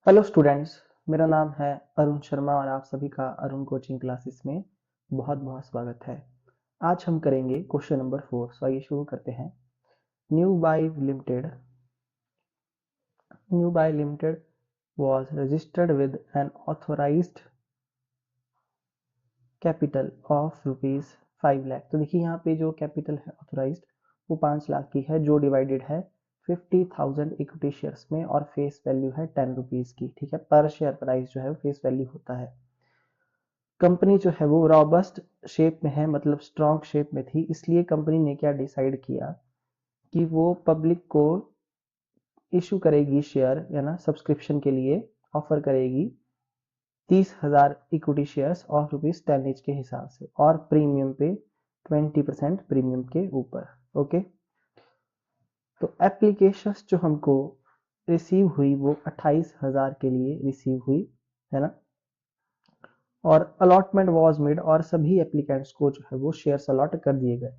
Hello students. मेरा नाम है अरुण शर्मा और आप सभी का अरुण कोचिंग क्लासेस में बहुत बहुत स्वागत है। आज हम करेंगे क्वेश्चन नंबर 4। सो आइए शुरू करते हैं। New Buy Limited was registered with an authorized capital of rupees 5 lakh. तो देखिए यहाँ पे जो कैपिटल है ऑथोराइज्ड वो 5 लाख की है, जो डिवाइडेड है 50,000 इक्विटी शेयर्स में और फेस वैल्यू है 10 रुपीज की। ठीक है, पर शेयर प्राइस जो है फेस वैल्यू होता है। कंपनी जो है वो रॉबस्ट शेप में है, मतलब स्ट्रॉन्ग शेप में थी, इसलिए कंपनी ने क्या डिसाइड किया कि वो पब्लिक को इशू करेगी शेयर, या ना सब्सक्रिप्शन के लिए ऑफर करेगी 30,000 इक्विटी शेयर्स और ₹10 ईच के हिसाब से, और प्रीमियम पे 20% प्रीमियम के ऊपर। ओके, तो एप्लीकेशंस जो हमको रिसीव हुई वो 28,000 के लिए रिसीव हुई, है ना। और अलॉटमेंट वाज मेड, और सभी एप्लीकेंट्स को जो है वो शेयर्स अलॉट कर दिए गए।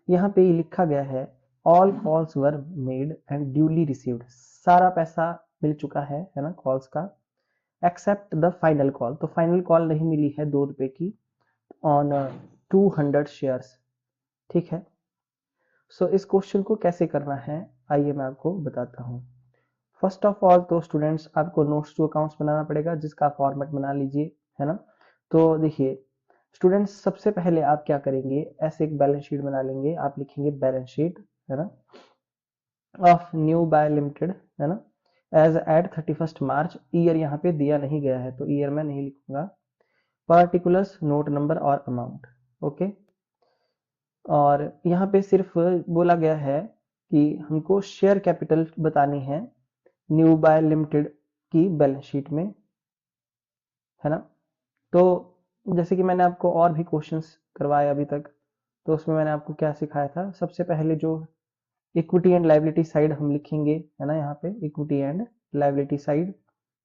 यहाँ पे लिखा गया है all calls were made and duly received. सारा पैसा मिल चुका है ना कॉल्स का, एक्सेप्ट द फाइनल कॉल। तो फाइनल कॉल नहीं मिली है 2 रुपए की ऑन 200 शेयर्स। ठीक है, सो इस क्वेश्चन को कैसे करना है आइए मैं आपको बताता हूँ। फर्स्ट ऑफ ऑल तो स्टूडेंट्स आपको नोट्स टू अकाउंट्स बनाना पड़ेगा, जिसका फॉर्मेट बना लीजिए, है ना। तो देखिए स्टूडेंट्स, सबसे पहले आप क्या करेंगे, ऐसे एक बैलेंस शीट बना लेंगे। आप लिखेंगे बैलेंस शीट, है ना, ऑफ न्यू बाय लिमिटेड, है ना, एज एट 31 मार्च। ईयर यहाँ पे दिया नहीं गया है तो ईयर मैं नहीं लिखूंगा। पार्टिकुलर्स, नोट नंबर और अमाउंट। ओके, और यहाँ पे सिर्फ बोला गया है कि हमको शेयर कैपिटल बतानी है न्यू बाय लिमिटेड की बैलेंस शीट में, है ना। तो जैसे कि मैंने आपको और भी क्वेश्चंस करवाए अभी तक, तो उसमें मैंने आपको क्या सिखाया था, सबसे पहले जो इक्विटी एंड लाइबिलिटी साइड हम लिखेंगे, है ना, यहाँ पे इक्विटी एंड लाइबिलिटी साइड।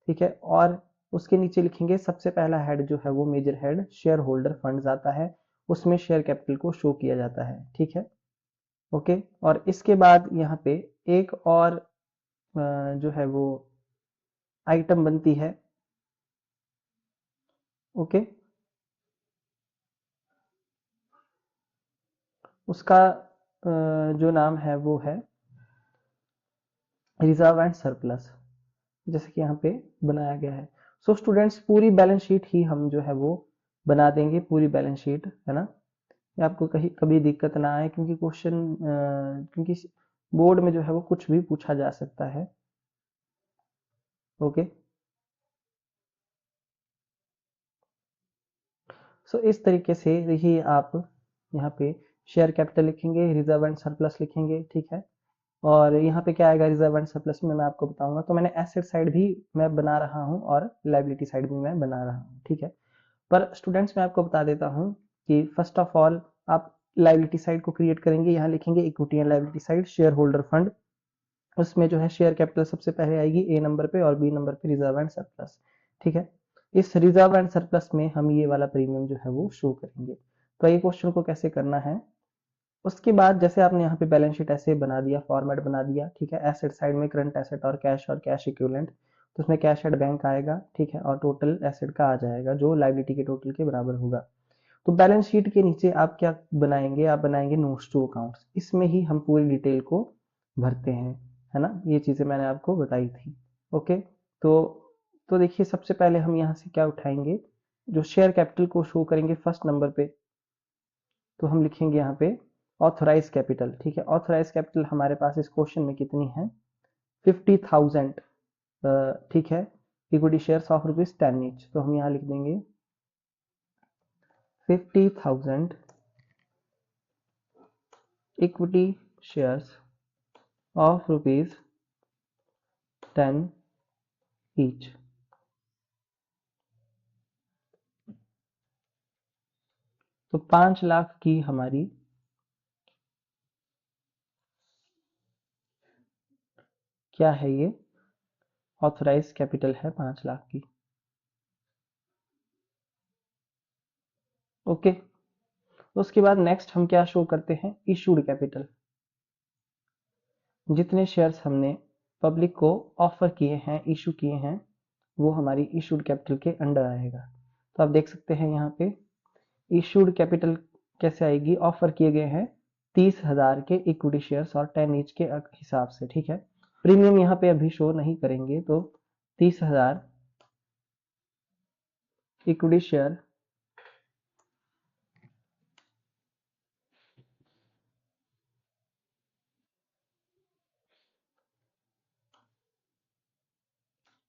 ठीक है, और उसके नीचे लिखेंगे सबसे पहला हेड जो है वो major head shareholder funds आता है, उसमें शेयर कैपिटल को शो किया जाता है। ठीक है, ओके। और इसके बाद यहाँ पे एक और जो है वो आइटम बनती है। ओके, उसका जो नाम है वो है रिजर्व एंड सरप्लस, जैसे कि यहाँ पे बनाया गया है। सो स्टूडेंट्स, पूरी बैलेंस शीट ही हम जो है वो बना देंगे, पूरी बैलेंस शीट, है ना। ये आपको कहीं कभी दिक्कत ना आए, क्योंकि क्योंकि बोर्ड में जो है वो कुछ भी पूछा जा सकता है। ओके, सो इस तरीके से देखिए आप यहाँ पे शेयर कैपिटल लिखेंगे, रिजर्व एंड सरप्लस लिखेंगे। ठीक है, और यहाँ पे क्या आएगा रिजर्व एंड सरप्लस में मैं आपको बताऊंगा। तो मैंने एसेट साइड भी मैं बना रहा हूँ और लाइबिलिटी साइड भी मैं बना रहा हूँ। ठीक है, पर स्टूडेंट्स मैं आपको बता देता हूँ कि फर्स्ट ऑफ ऑल आप लाइबिलिटी साइड को क्रिएट करेंगे। यहाँ लिखेंगे equity and liability side share holder fund, उसमें जो है शेयर कैपिटल सबसे पहले आएगी ए नंबर पे, और बी नंबर पे रिजर्व एंड सरप्लस। ठीक है, इस रिजर्व एंड सरप्लस में हम ये वाला प्रीमियम जो है वो शो करेंगे। तो ये क्वेश्चन को कैसे करना है, उसके बाद जैसे आपने यहाँ पे बैलेंस शीट ऐसे बना दिया, फॉर्मेट बना दिया। ठीक है, एसेट साइड में करंट एसेट और कैश इक्विवेलेंट, तो उसमें कैश एट बैंक आएगा। ठीक है, और टोटल एसेट का आ जाएगा जो लाइबिलिटी के टोटल के बराबर होगा। तो बैलेंस शीट के नीचे आप क्या बनाएंगे, आप बनाएंगे नोट्स टू अकाउंट्स। इसमें ही हम पूरी डिटेल को भरते हैं, है ना। ये चीजें मैंने आपको बताई थी। ओके, तो देखिए सबसे पहले हम यहाँ से क्या उठाएंगे, जो शेयर कैपिटल को शो करेंगे फर्स्ट नंबर पे, तो हम लिखेंगे यहाँ पे ऑथोराइज कैपिटल। ठीक है, ऑथोराइज कैपिटल हमारे पास इस क्वेश्चन में कितनी है, 50,000। ठीक है, इक्विटी शेयर्स ऑफ ₹10 ईच, तो हम यहाँ लिख देंगे 50,000 इक्विटी शेयर्स ऑफ ₹10 ईच। तो 5 लाख की हमारी क्या है, ये ऑथराइज कैपिटल है 5 लाख की। ओके, उसके बाद नेक्स्ट हम क्या शो करते हैं, इशूड कैपिटल। जितने शेयर्स हमने पब्लिक को ऑफर किए हैं, इशू किए हैं, वो हमारी इशूड कैपिटल के अंडर आएगा। तो आप देख सकते हैं यहाँ पे इशूड कैपिटल कैसे आएगी, ऑफर किए गए हैं 30,000 के इक्विटी शेयर्स और 10 ईच के हिसाब से, ठीक है। प्रीमियम यहाँ पे अभी शो नहीं करेंगे, तो 30,000 इक्विटी शेयर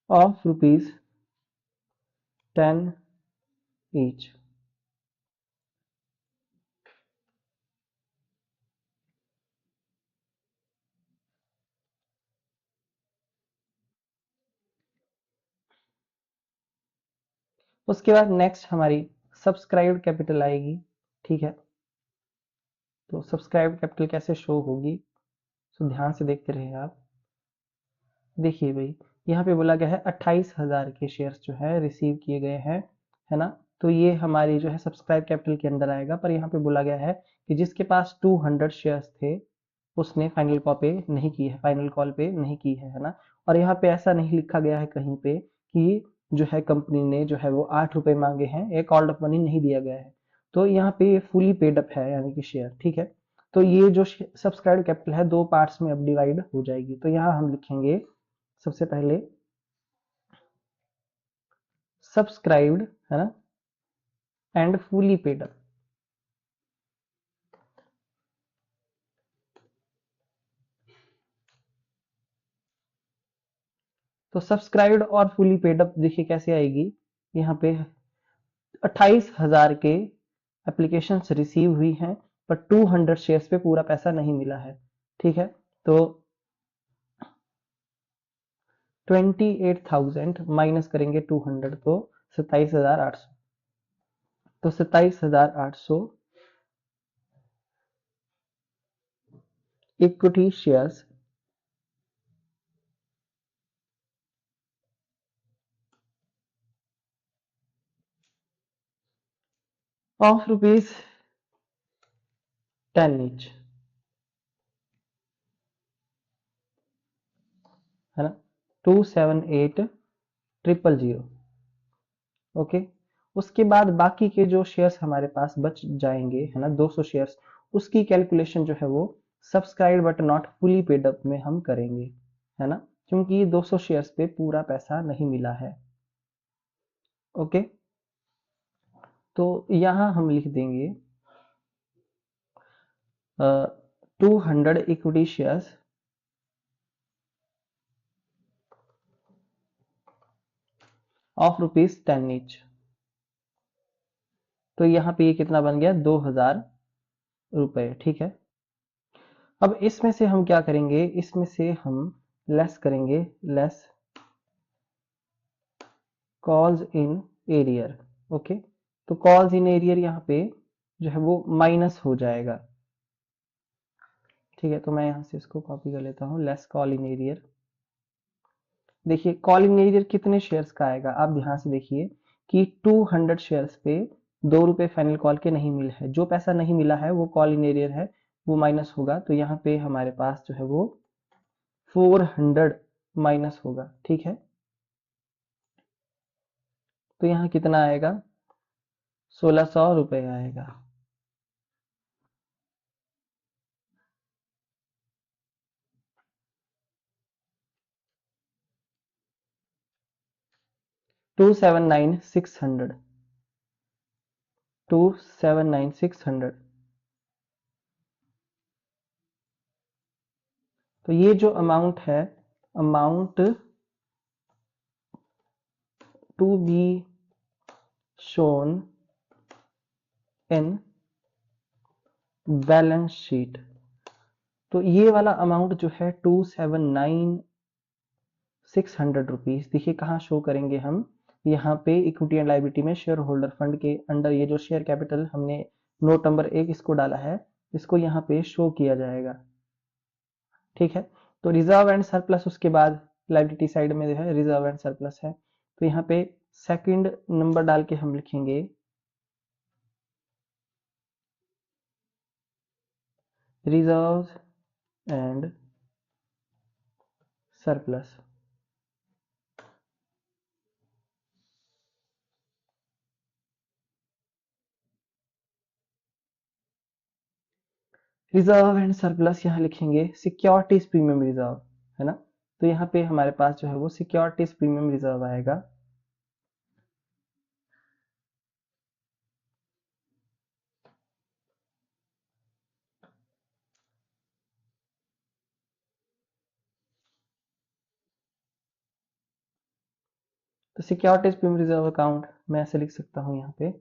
ऑफ ₹10 ईच। उसके बाद नेक्स्ट हमारी सब्सक्राइब्ड कैपिटल आएगी, ठीक है। तो सब्सक्राइब्ड कैपिटल कैसे शो होगी, तो ध्यान से देखते रहिए आप। देखिए भाई, यहाँ पे बोला गया है 28,000 के शेयर्स जो है रिसीव किए गए हैं, है ना। तो ये हमारी जो है सब्सक्राइब कैपिटल के अंदर आएगा, पर यहाँ पे बोला गया है कि जिसके पास 200 शेयर्स थे उसने फाइनल कॉल पे नहीं की है, फाइनल कॉल पे नहीं की है ना। और यहाँ पे ऐसा नहीं लिखा गया है कहीं पे कि जो है कंपनी ने जो है वो 8 रुपए मांगे हैं, एक कॉल्ड अप मनी नहीं दिया गया है। तो यहाँ पे फुली पेड अप है यानी कि शेयर, ठीक है। तो ये जो सब्सक्राइब कैपिटल है दो पार्ट्स में अब डिवाइड हो जाएगी। तो यहाँ हम लिखेंगे सबसे पहले सब्सक्राइब्ड, है ना, एंड फुली पेड अप। तो सब्सक्राइब्ड और फुली पेड अप देखिए कैसे आएगी। यहाँ पे 28,000 के एप्लीकेशन रिसीव हुई हैं, पर 200 शेयर्स पे पूरा पैसा नहीं मिला है, ठीक है। तो 28,000 माइनस करेंगे 200, तो 27,800। तो 27,800 इक्विटी शेयर्स ऑफ ₹10 ईच, है ना, 278,000। ओके। उसके बाद बाकी के जो शेयर्स हमारे पास बच जाएंगे, है ना, 200 शेयर्स, उसकी कैलकुलेशन जो है वो subscribe but not fully paid up में हम करेंगे, है ना, क्योंकि 200 शेयर्स पे पूरा पैसा नहीं मिला है। ओके। तो यहां हम लिख देंगे 200 इक्विटी शेयर्स ऑफ ₹10 ईच। तो यहाँ पे ये कितना बन गया, 2,000 रुपए, ठीक है। अब इसमें से हम क्या करेंगे, इसमें से हम लेस करेंगे, less calls in arrear. Okay. तो कॉल्स इन एरियर यहाँ पे जो है वो माइनस हो जाएगा, ठीक है। तो मैं यहाँ से इसको कॉपी कर लेता हूँ, लेस कॉल इन एरियर। देखिए कॉल इन एरियर कितने शेयर्स का आएगा, आप ध्यान से देखिए कि 200 शेयर्स पे 2 रुपए फाइनल कॉल के नहीं मिले हैं, जो पैसा नहीं मिला है वो कॉल इन एरियर है, वो माइनस होगा। तो यहाँ पे हमारे पास जो है वो 400 माइनस होगा, ठीक है। तो यहाँ कितना आएगा, 1,600 रुपए आएगा। 279,600, 279,600। तो ये जो अमाउंट है, amount to be shown in balance sheet. तो ये वाला अमाउंट जो है 279,600 रुपीज, देखिए कहाँ शो करेंगे हम, यहाँ पे इक्विटी एंड लायबिलिटी में शेयर होल्डर फंड के अंडर ये जो शेयर कैपिटल हमने नोट नंबर 1 इसको डाला है, इसको यहाँ पे शो किया जाएगा, ठीक है। तो रिजर्व एंड सरप्लस उसके बाद लायबिलिटी साइड में जो है रिजर्व एंड सरप्लस है। तो यहाँ पे सेकंड नंबर डाल के हम लिखेंगे reserve and surplus. Reserve and surplus यहाँ लिखेंगे सिक्योरिटीज प्रीमियम रिजर्व, है ना। तो यहाँ पे हमारे पास जो है वो सिक्योरिटीज प्रीमियम रिजर्व आएगा। तो सिक्योरिटीज प्रीमियम रिजर्व अकाउंट मैं ऐसे लिख सकता हूँ यहाँ पे।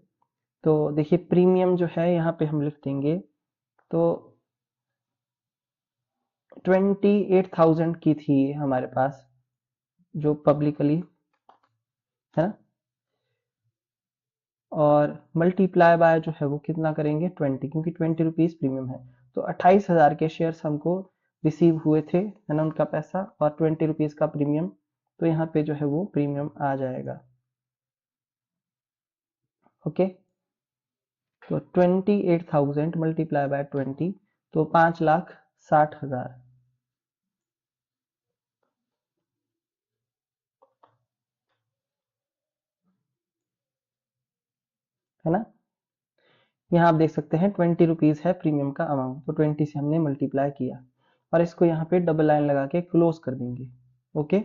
तो देखिए प्रीमियम जो है यहाँ पे हम लिख देंगे, तो 28,000 की थी हमारे पास जो पब्लिकली, है ना। और मल्टीप्लाई बाय जो है वो कितना करेंगे 20, क्योंकि 20 रुपीज प्रीमियम है। तो 28,000 के शेयर्स हमको रिसीव हुए थे, है ना, उनका पैसा, और 20 रुपीज का प्रीमियम। तो यहाँ पे जो है वो प्रीमियम आ जाएगा। ओके, तो 28,000 मल्टीप्लाई बाय 20, तो 5,60,000, है ना। यहाँ आप देख सकते हैं 20 रुपीज है प्रीमियम का अमाउंट, तो 20 से हमने मल्टीप्लाई किया और इसको यहाँ पे डबल लाइन लगा के क्लोज कर देंगे। ओके,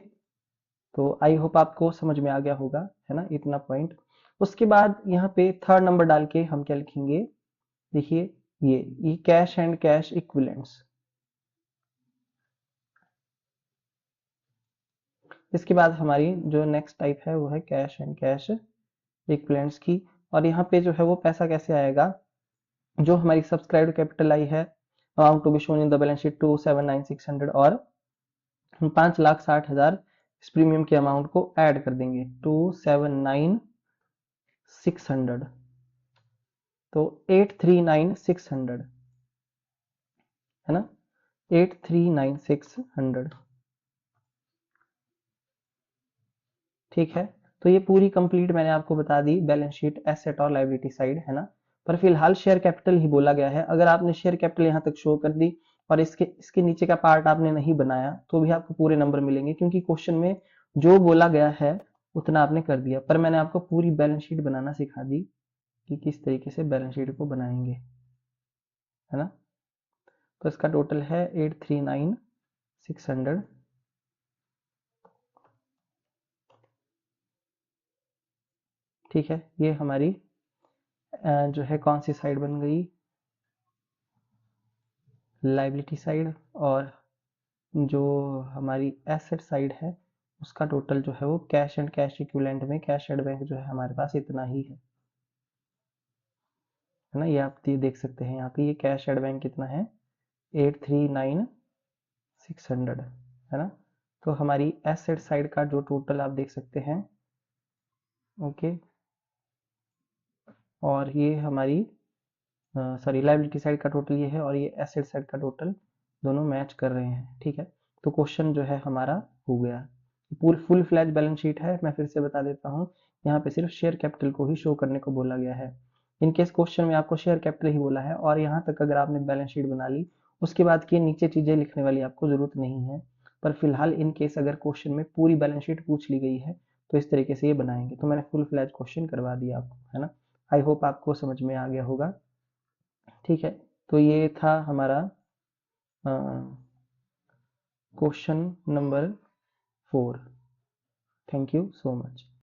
तो आई होप आपको समझ में आ गया होगा, है ना, इतना पॉइंट। उसके बाद यहाँ पे थर्ड नंबर डाल के हम क्या लिखेंगे, देखिए ये कैश एंड कैश इक्विवेलेंट्स। इसके बाद हमारी जो नेक्स्ट टाइप है वो है कैश एंड कैश इक्विवेलेंट्स की। और यहाँ पे जो है वो पैसा कैसे आएगा, जो हमारी सब्सक्राइब्ड कैपिटल आई है amount to be shown in the balance sheet 279,600, और हम 5,60,000 इस प्रीमियम के अमाउंट को ऐड कर देंगे 279,600, तो 839,600, है ना, 839,600। ठीक है, तो ये पूरी कंप्लीट मैंने आपको बता दी बैलेंस शीट, एसेट और लायबिलिटी साइड, है ना। पर फिलहाल शेयर कैपिटल ही बोला गया है। अगर आपने शेयर कैपिटल यहाँ तक शो कर दी और इसके नीचे का पार्ट आपने नहीं बनाया तो भी आपको पूरे नंबर मिलेंगे, क्योंकि क्वेश्चन में जो बोला गया है उतना आपने कर दिया। पर मैंने आपको पूरी बैलेंस शीट बनाना सिखा दी कि किस तरीके से बैलेंस शीट को बनाएंगे, है ना। तो इसका टोटल है 839,600। ठीक है, ये हमारी जो है कौन सी साइड बन गई, लाइबिलिटी साइड। और जो हमारी एसेट साइड है उसका टोटल जो है वो कैश एंड कैश इक्विवेलेंट में कैश एट बैंक जो है हमारे पास इतना ही है ना। ये आप देख सकते हैं यहाँ पे, ये कैश एट बैंक कितना है 839,600, है ना। तो हमारी एसेट साइड का जो टोटल आप देख सकते हैं। ओके, और ये हमारी सॉरी लाइबिलिटी साइड का टोटल ये है, और ये एसेट साइड का टोटल दोनों मैच कर रहे हैं। ठीक है, तो क्वेश्चन जो है हमारा हो गया। पूरी फुल फ्लैज बैलेंस शीट है, मैं फिर से बता देता हूँ। यहाँ पे सिर्फ शेयर कैपिटल को ही शो करने को बोला गया है। इनकेस क्वेश्चन में आपको शेयर कैपिटल ही बोला है और यहाँ तक अगर आपने बैलेंस शीट बना ली, उसके बाद की नीचे चीजें लिखने वाली आपको जरूरत नहीं है। पर फिलहाल इन केस अगर क्वेश्चन में पूरी बैलेंस शीट पूछ ली गई है तो इस तरीके से ये बनाएंगे। तो मैंने फुल फ्लैज क्वेश्चन करवा दिया आपको, है ना। आई होप आपको समझ में आ गया होगा। ठीक है, तो ये था हमारा question number 4। Thank you so much.